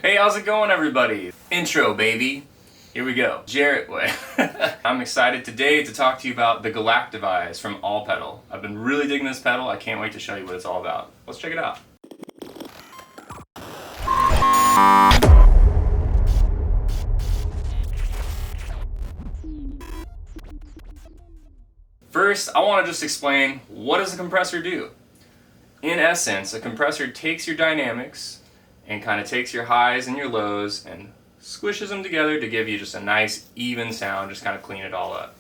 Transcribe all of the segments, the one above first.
Hey, how's it going, everybody? Intro, baby. Here we go. Jarrett way. I'm excited today to talk to you about the Galactavise from All Pedal. I've been really digging this pedal. I can't wait to show you what it's all about. Let's check it out. First, I want to just explain, what does a compressor do? In essence, a compressor takes your dynamics and kind of takes your highs and your lows and squishes them together to give you just a nice even sound, just kind of clean it all up.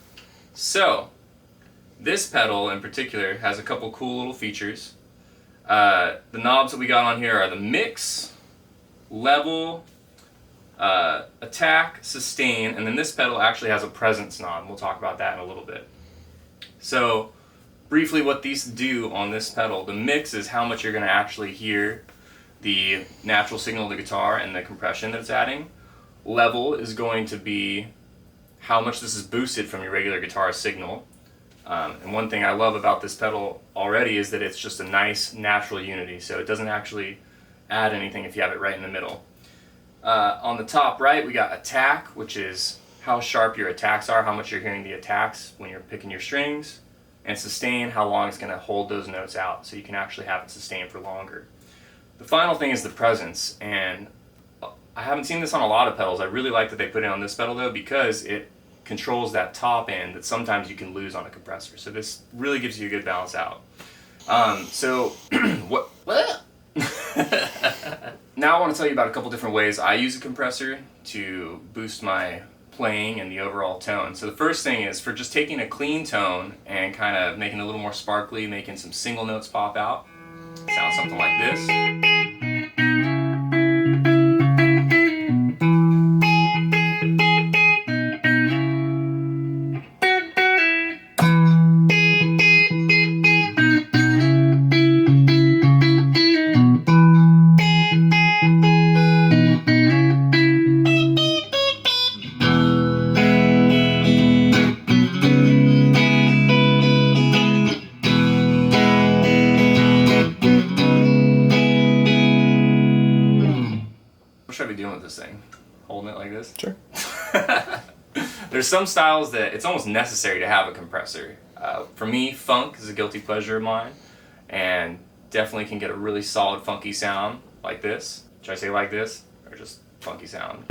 So, this pedal in particular has a couple cool little features. The knobs that we got on here are the mix, level, attack, sustain, and then this pedal actually has a presence knob. We'll talk about that in a little bit. So, briefly what these do on this pedal, the mix is how much you're going to actually hear the natural signal of the guitar and the compression that it's adding. Level is going to be how much this is boosted from your regular guitar signal. And one thing I love about this pedal already is that it's just a nice natural unity, so it doesn't actually add anything if you have it right in the middle. On the top right we got attack, which is how sharp your attacks are, how much you're hearing the attacks when you're picking your strings, and sustain, how long it's going to hold those notes out so you can actually have it sustain for longer. The final thing is the presence, and I haven't seen this on a lot of pedals. I really like that they put it on this pedal though, because it controls that top end that sometimes you can lose on a compressor. So this really gives you a good balance out. What? Now I want to tell you about a couple different ways I use a compressor to boost my playing and the overall tone. So the first thing is for just taking a clean tone and kind of making it a little more sparkly, making some single notes pop out. Sounds something like this. What should I be doing with this thing? Holding it like this? Sure. There's some styles that it's almost necessary to have a compressor. For me, funk is a guilty pleasure of mine, and definitely can get a really solid funky sound like this. Should I say like this? Or just funky sound?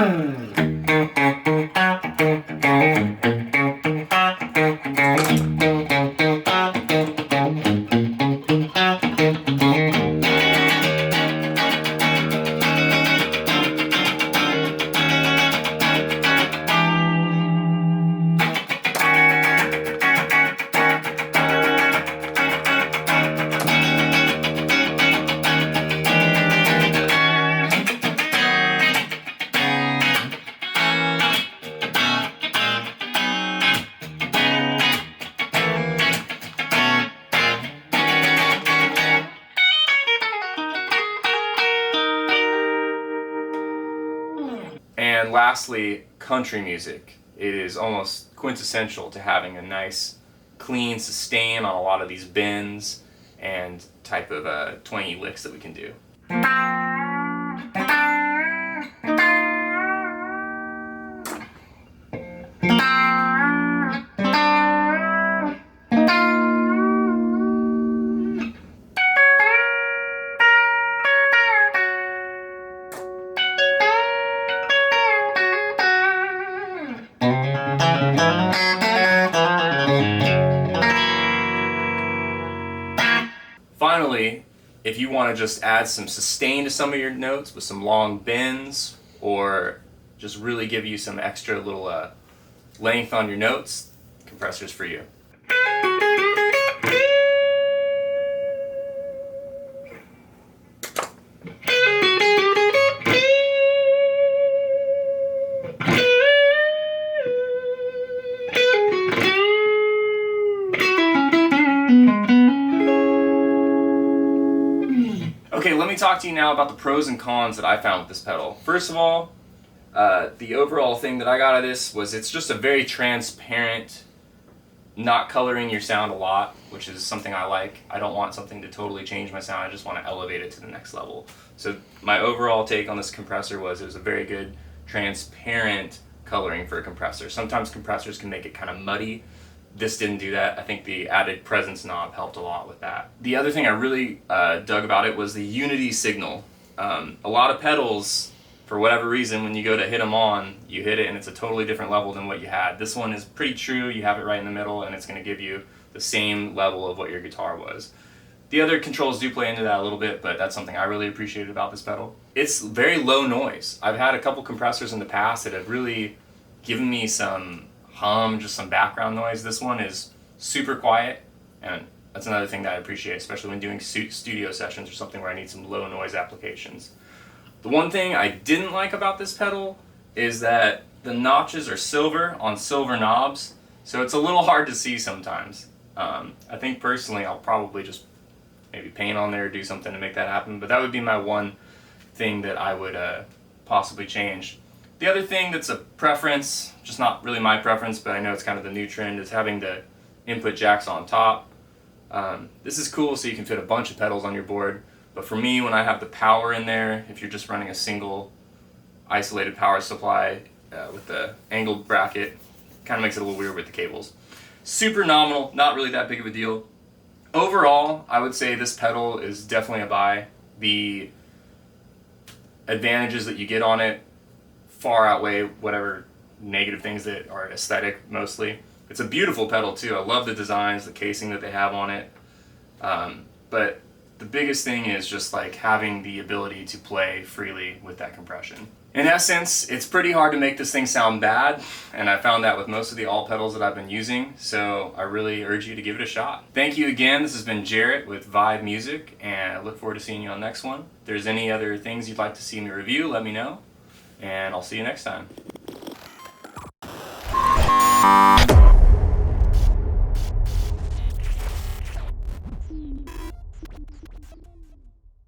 And lastly, country music. It is almost quintessential to having a nice, clean sustain on a lot of these bends and type of twangy licks that we can do. Finally, if you want to just add some sustain to some of your notes with some long bends, or just really give you some extra little length on your notes, compressor's for you. Okay, let me talk to you now about the pros and cons that I found with this pedal. First of all, the overall thing that I got out of this was it's just a very transparent, not coloring your sound a lot, which is something I like. I don't want something to totally change my sound, I just want to elevate it to the next level. So my overall take on this compressor was it was a very good transparent coloring for a compressor. Sometimes compressors can make it kind of muddy. This didn't do that. I think the added presence knob helped a lot with that. The other thing I really dug about it was the unity signal. A lot of pedals, for whatever reason, when you go to hit them on, you hit it and it's a totally different level than what you had. This one is pretty true. You have it right in the middle and it's going to give you the same level of what your guitar was. The other controls do play into that a little bit, but that's something I really appreciated about this pedal. It's very low noise. I've had a couple compressors in the past that have really given me some hum, just some background noise. This one is super quiet, and that's another thing that I appreciate, especially when doing studio sessions or something where I need some low noise applications. The one thing I didn't like about this pedal is that the notches are silver on silver knobs, so it's a little hard to see sometimes. I think personally I'll probably just maybe paint on there or do something to make that happen, but that would be my one thing that I would possibly change. The other thing that's a preference, just not really my preference, but I know it's kind of the new trend, is having the input jacks on top. This is cool so you can fit a bunch of pedals on your board, but for me, when I have the power in there, if you're just running a single isolated power supply with the angled bracket, kind of makes it a little weird with the cables. Super nominal, not really that big of a deal. Overall, I would say this pedal is definitely a buy. The advantages that you get on it far outweigh whatever negative things that are aesthetic mostly. It's a beautiful pedal too. I love the designs, the casing that they have on it. But the biggest thing is just like having the ability to play freely with that compression. In essence, it's pretty hard to make this thing sound bad, and I found that with most of the all pedals that I've been using, so I really urge you to give it a shot. Thank you again. This has been Jarrett with Vibe Music, and I look forward to seeing you on the next one. If there's any other things you'd like to see me review, let me know, and I'll see you next time.